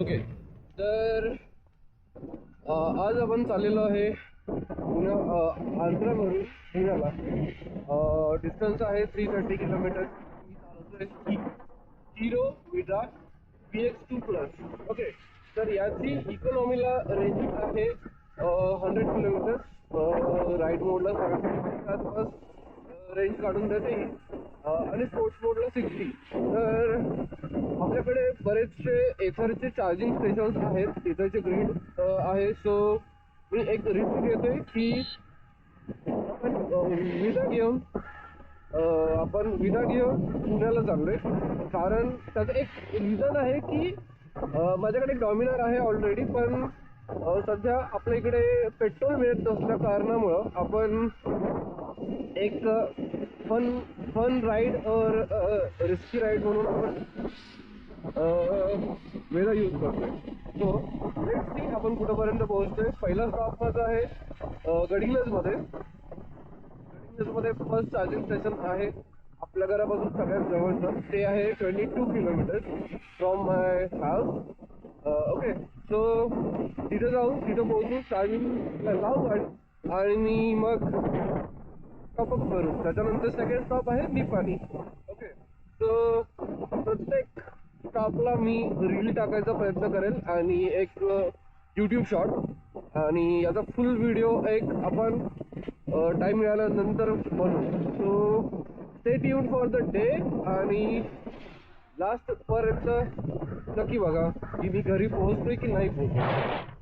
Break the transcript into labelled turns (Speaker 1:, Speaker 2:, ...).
Speaker 1: Okay, तर आज आपण चाललेलो आहे आंध्रावरून पुण्याला. डिस्टन्स आहे 330 किलोमीटर. मी चालवतोय हिरो विडा VX2+. ओके, तर याची इकॉनॉमीला रेंज आहे 100 किलोमीटर. राईड मोडला 75 आसपास रेंज काढून देते ही, आणि स्पोर्ट्स मोडला 60. तर आपल्याकडे बरेचसे एसआरचे चार्जिंग स्टेशन्स आहेत, तिथेचे ग्रीड आहे. सो मी एक रिस्क घेतोय की आपण विडा घेऊन पुण्याला चाललोय. कारण त्याचं एक रिझन आहे की माझ्याकडे डॉमिनर आहे ऑलरेडी, पण सध्या आपल्या इकडे पेट्रोल मिळत नसल्या कारणामुळं आपण एक फन राईड और रिस्की राईड म्हणून आपण वेळा यूज करतोय. सो लेट्स सी आपण कुठंपर्यंत पोहोचतोय. पहिला स्टॉप माझा आहे गडिंग्लजमध्ये. गडिंग्लजमध्ये फर्स्ट चार्जिंग स्टेशन आहे आपल्या घरापासून सगळ्यात जवळचं. ते आहे 22 kilometre from my house. Okay, so तिथे जाऊन तिथं पोहोचून चार्जिंगला जाऊ आणि मग टॉपअप करू. त्याच्यानंतर सेकंड स्टॉप आहे निपाणी. ओके, सो प्रत्येक स्टॉपला मी रील टाकायचा प्रयत्न करेल आणि एक यूट्यूब शॉर्ट, आणि याचा फुल व्हिडिओ एक आपण टाईम मिळाल्यानंतर बनवू. So stay tune for the day, आणि लास्ट पर्यंत नक्की बघा की मी घरी पोहोचतोय की नाही पोहोचतोय.